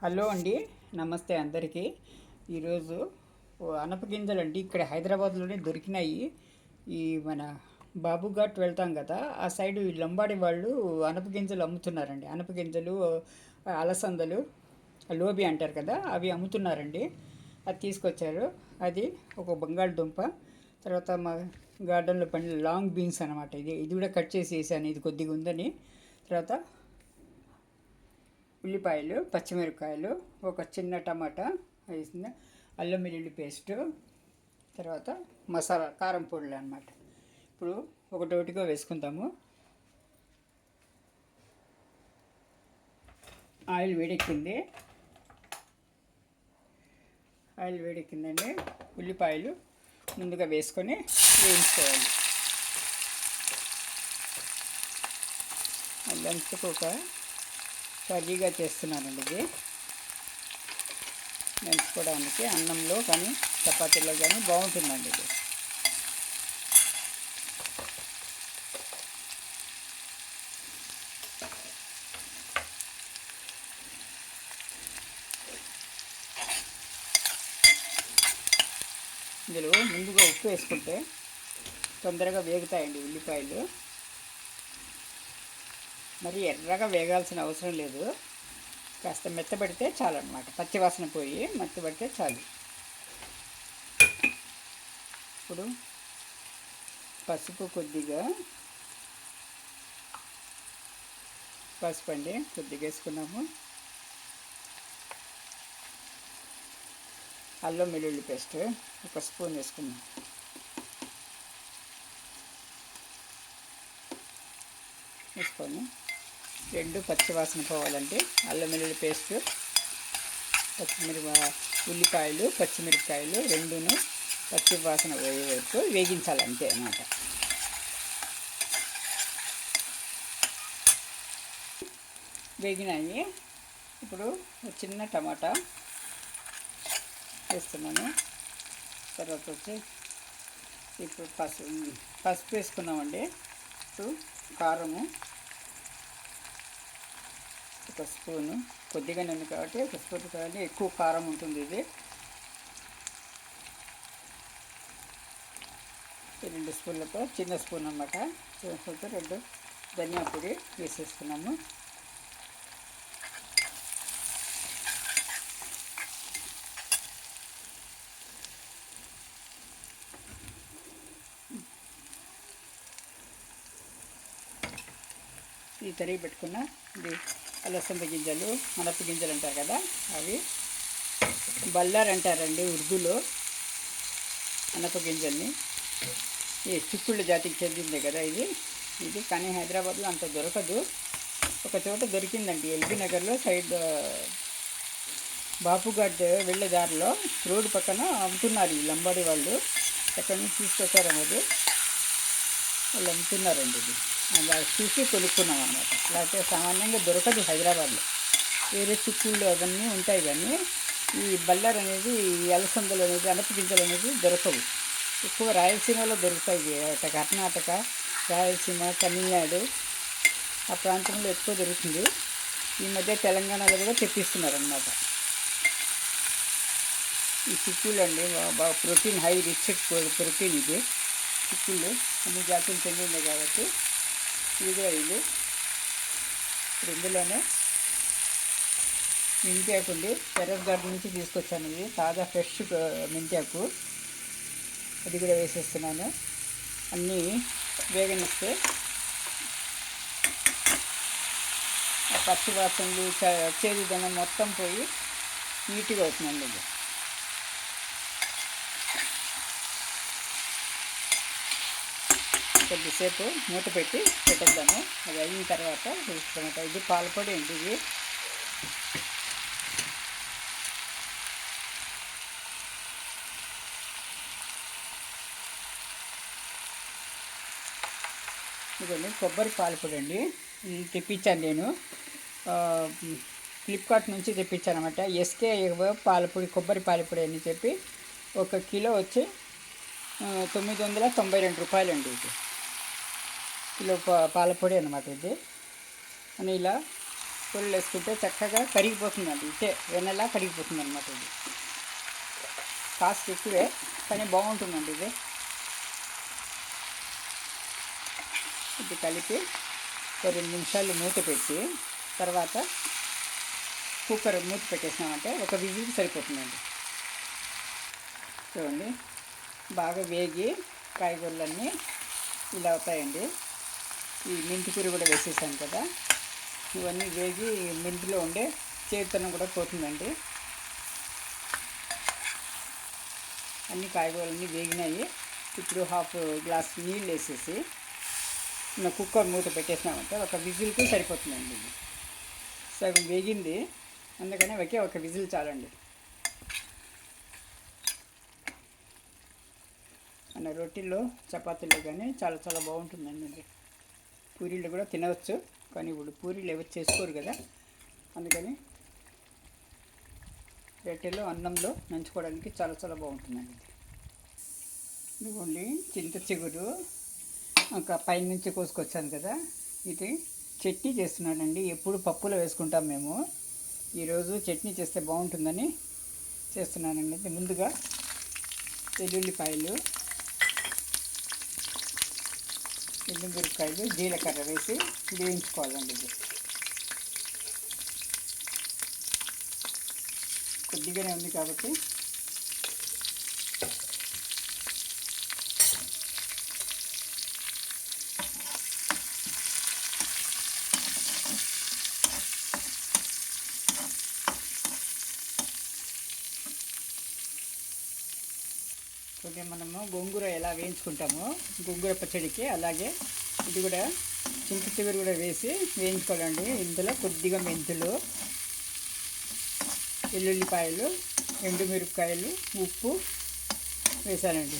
Hello అండి, నమస్తే అందరికీ. ఈరోజు అనపగింజలండి ఇక్కడ హైదరాబాద్లోనే దొరికినాయి. ఈ మన బాబుఘాట్ వెళ్తాం కదా, ఆ సైడు ఈ లంబాడి వాళ్ళు అనపగింజలు అమ్ముతున్నారండి. అనపగింజలు, అలసందలు, లోబి అంటారు కదా, అవి అమ్ముతున్నారండి. అది తీసుకొచ్చారు. అది ఒక బంగాళదుంప, తర్వాత మా గార్డెన్లో పండిన లాంగ్ బీన్స్ అనమాట. ఇది కూడా కట్ చేసి వేసాను, ఇది కొద్దిగా ఉందని. తర్వాత ఉల్లిపాయలు, పచ్చిమిరపకాయలు, ఒక చిన్న టమాటా వేసింది, అల్లం వెల్లుల్లి పేస్టు, తర్వాత మసాలా కారం పొడులు అనమాట. ఇప్పుడు ఒకటొకటిగా వేసుకుందాము. ఆయిల్ వేడెక్కిందండి. ఉల్లిపాయలు ముందుగా వేసుకొని వేయించుకోవాలి. లంచ్కి ఒక కర్రీగా చేస్తున్నానండి. ఇది నంచుకోవడానికి అన్నంలో కానీ చపాతీలో కానీ బాగుంటుందండి. ఇది ఇందులో ముందుగా ఉప్పు వేసుకుంటే తొందరగా వేగుతాయండి ఉల్లిపాయలు. మరి ఎర్రగా వేగాల్సిన అవసరం లేదు, కాస్త మెత్తబడితే చాలు అనమాట. పచ్చివాసన పోయి మెత్తబడితే చాలు. ఇప్పుడు పసుపు కొద్దిగా, పసుపు కొద్దిగా వేసుకున్నాము. అల్లం వెల్లుల్లి పేస్ట్ ఒక స్పూన్ వేసుకున్నాం. వేసుకొని రెండు పచ్చివాసన పోవాలంటే అల్లం వెల్లుల్లి పేస్ట్, ఉల్లిపాయలు, పచ్చిమిరపకాయలు రెండును పచ్చివాసన పోయే వరకు వేగించాలంతే అన్నమాట. వేగినాయి. ఇప్పుడు చిన్న టమాటా వేస్తున్నాను. తర్వాత వచ్చి ఇప్పుడు పసుపు వేసుకున్నామండి. ఇప్పుడు కారము ఒక స్పూను, కొద్దిగా నూనె కాబట్టి ఒక స్పూన్ కానీ ఎక్కువ కారం ఉంటుంది. ఇది 2 స్పూన్లతో, చిన్న స్పూన్ అన్నమాట, చిన్న స్పూన్తో 2 ధనియా పొడి వేసేసుకున్నాము. ఈ తరిగి పెట్టుకున్న ఇది అలసంద గింజలు, అనప గింజలు అంటారు కదా, అవి బల్లార్ అంటారండి ఉర్దూలో. అనప గింజల్ని ఈ చిక్కుళ్ళ జాతికి చెందిందే కదా ఇది కానీ హైదరాబాద్లో అంత దొరకదు. ఒక చోట దొరికిందండి, ఎల్బీ నగర్లో సైడ్ బాపుఘాట్ వెళ్ళే దారిలో రోడ్డు పక్కన అమ్ముతున్నారు ఈ లంబాడి వాళ్ళు. ఎక్కడి నుంచి తీసుకొచ్చారన్నది వాళ్ళు అమ్ముతున్నారండి. ఇది అలా చూసి కొనుక్కున్నాం అన్నమాట. లేకపోతే సామాన్యంగా దొరకదు హైదరాబాద్లో. వేరే చిక్కుళ్ళు అవన్నీ ఉంటాయి కానీ ఈ బల్లార్ అనేది, ఈ అలసందలు అనేది, అనప గింజలు అనేది దొరకవు. ఎక్కువ రాయలసీమలో దొరుకుతాయి. కర్ణాటక, రాయలసీమ, తమిళనాడు ఆ ప్రాంతంలో ఎక్కువ దొరుకుతుంది. ఈ మధ్య తెలంగాణలో కూడా తెప్పిస్తున్నారు అన్నమాట. ఈ చిక్కుళ్ళు అండి బాగా ప్రోటీన్, హై రిచ్ ప్రోటీన్. ఇది చిక్కుళ్ళు అన్ని జాతులు చెందింది కాబట్టి ఇది ఇప్పుడు ఇందులోనే మెంతాకు ఉంది, టెర్రస్ గార్డెన్ నుంచి తీసుకొచ్చాను. ఇది తాజా ఫ్రెష్ మెంతాకు, అది కూడా వేసేస్తున్నాను. అన్నీ వేగనిస్తే పచ్చి వాసనలు, చేదుదనం మొత్తం పోయి నీట్గా అవుతుందండి. ఇది కొద్దిసేపు మూత పెట్టి పెట్టేద్దాము. అది అయిన తర్వాత చూసుకున్నట్టు ఇది పాలపొడి అండి. ఇది ఇదండి కొబ్బరి పాలపొడి అండి. ఇది తెప్పించాను నేను, ఫ్లిప్కార్ట్ నుంచి తెప్పించాను అనమాట. ఎస్కే పాలపొడి, కొబ్బరి పాలపొడి అని చెప్పి 1 కిలో వచ్చి 992 రూపాయలండి. ఇది కిలో పాలపొడి అనమాట. ఇది అని ఇలా కూరలు వేసుకుంటే చక్కగా కరిగిపోతుందండి. ఇటే వెన్నెలా కరిగిపోతుంది అనమాట. ఇది కాస్ట్ ఎక్కువే కానీ బాగుంటుందండి. ఇది కలిపి 2 నిమిషాలు మూత పెట్టి తర్వాత కుక్కర్ మూత పెట్టేసినామంటే ఒక విజిల్కి సరిపోతుందండి. చూడండి, బాగా వేగి కాయగూరలన్నీ ఇలా అవుతాయండి. ఈ మెంతి కూర కూడా వేసేసాను కదా, ఇవన్నీ వేగి మెంతిలో ఉండే చేదుతనం కూడా పోతుందండి. అన్ని కాయగూరలన్నీ వేగినాయి. ఇప్పుడు 1/2 గ్లాస్ నీళ్ళు వేసేసి కుక్కర్ మూత పెట్టేసినామంటే ఒక విజిల్కి సరిపోతుందండి. ఇది సగం వేగింది, అందుకని ఒక విజిల్ చాలండి. మన రొట్టెల్లో చపాతీలో కానీ చాలా చాలా బాగుంటుందండి. ఇది పూరీలు కూడా తినవచ్చు, కానీ ఇప్పుడు పూరీలు ఎవరు చేసుకోరు కదా, అందుకని రొట్టెలో అన్నంలో నంచుకోవడానికి చాలా చాలా బాగుంటుందండి. ఇదిగోండి, చింత చిగురు ఒక పైనుంచి కోసుకొచ్చాను కదా, ఇది చట్నీ చేస్తున్నానండి. ఎప్పుడు పప్పులో వేసుకుంటాం మేము, ఈరోజు చట్నీ చేస్తే బాగుంటుందని చేస్తున్నానండి. ముందుగా వెల్లుల్లిపాయలు, ఎండుమిరపకాయలు, జీలకర్ర వేసి వేయించుకోవాలండి. ఇది కొద్దిగానే ఉంది కాబట్టి కొద్దిగా మనము గోంగూర ఎలా వేయించుకుంటామో గోంగూర పచ్చడికి, అలాగే ఇది కూడా చింత చిగురు కూడా వేసి వేయించుకోవాలండి. ఇందులో కొద్దిగా మెంతులు, వెల్లుల్లిపాయలు, ఎండుమిరపకాయలు, ఉప్పు వేసానండి,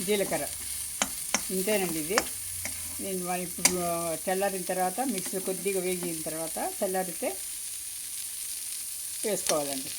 జీలకర్ర, ఇంతేనండి. ఇది నేను ఇప్పుడు చల్లారిన తర్వాత మిక్సీ కొద్దిగా వేగిన తర్వాత చల్లారితే వేసుకోవాలండి.